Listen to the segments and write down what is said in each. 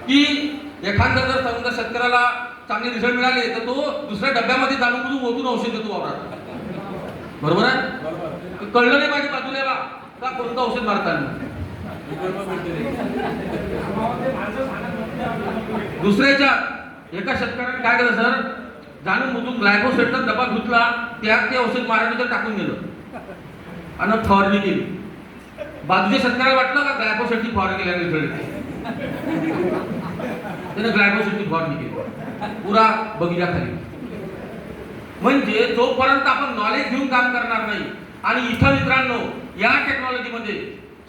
की एखादा जर समजा शेतकऱ्याला चांगले रिझल्ट मिळाले तर तो दुसऱ्या डब्यामध्ये जाणून बुजून ओतून औषध देतो वावरात, बरोबर आहे? कळलं नाही पाहिजे बाजूला का कोणतं औषध मारताना. दुसऱ्याच्या एका शेतकऱ्याने काय केलं सर, जाणून बुजून ग्लायकोसेटचा डबा धुतला, त्यात ते औषध मारण्यानंतर टाकून दिलं आणि फवारणी केली. बाजूच्या शेतकऱ्याला वाटलं का ग्लायकोसेटची फवारणी केल्याने रिझल्ट, त्याने ग्लायकोसेटची फवारणी केली पुरा बगीच्याखाली. म्हणजे जोपर्यंत आपण नॉलेज घेऊन काम करणार नाही, आणि इथं मित्रांनो या टेक्नॉलॉजीमध्ये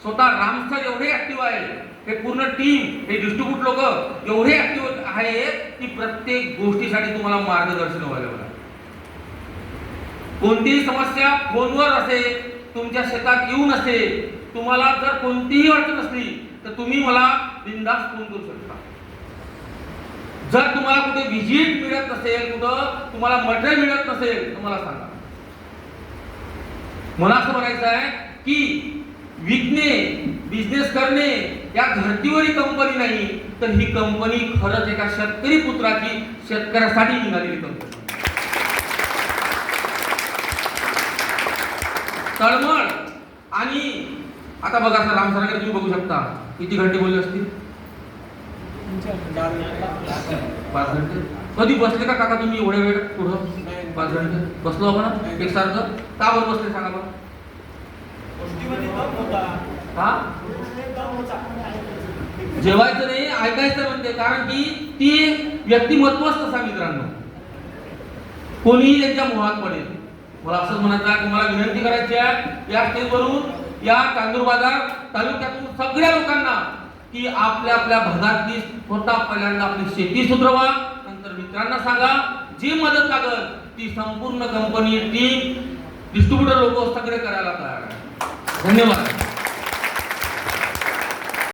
स्वतः रामसर एवढे ऍक्टिव्ह आहे, हे पूर्ण टीम, हे डिस्ट्रीब्यूट लोक एवढे ऍक्टिव्ह आहे की प्रत्येक गोष्टीसाठी तुम्हाला मार्गदर्शन व्हायला. कोणतीही समस्या फोनवर असेल, तुमच्या शेतात येऊन असेल, तुम्हाला जर कोणतीही अडचण असली तर तुम्ही मला बिनधास्त फोन करू शकता. जर तुम्हाला कुठे व्हिजिट मिळत नसेल, कुठं तुम्हाला मटेरियल मिळत नसेल तर मला सांगा. मला असं म्हणायचं आहे की विकणे, बिझनेस करणे या धर्तीवरील कंपनी नाही, तर ही कंपनी खरंच एका शेतकरी पुत्राची, शेतकऱ्यासाठी निघालेली कंपनी. तळमळ. आणि आता बघा सर, रामसराकडे तुम्ही बघू शकता किती घंटे बोलले असतील. 5 घंटे. कधी बसले का काका तुम्ही एवढ्या वेळ पुढं? 5 घंटे बसलो आपण एकसारखं. का बरं बसले सांगा बरं? हा, जेवायचं नाही, ऐकायचं म्हणते. कारण की ती व्यक्तिमत्वच तसा मित्रांनो, कोणीही त्यांच्या मोहात पडेल. मला असंच म्हणायचं आहे, तुम्हाला विनंती करायची आहे या स्टेजवरून, या चांदूर बाजार तालुक्यातून सगळ्या लोकांना की आपल्या आपल्या भागातली स्वतः पहिल्यांदा आपली शेती सुधरवा, नंतर मित्रांना सांगा, जी मदत लागल ती संपूर्ण कंपनी, टीम, डिस्ट्रीब्युटर लोक सगळे करायला तयार आहे. धन्यवाद.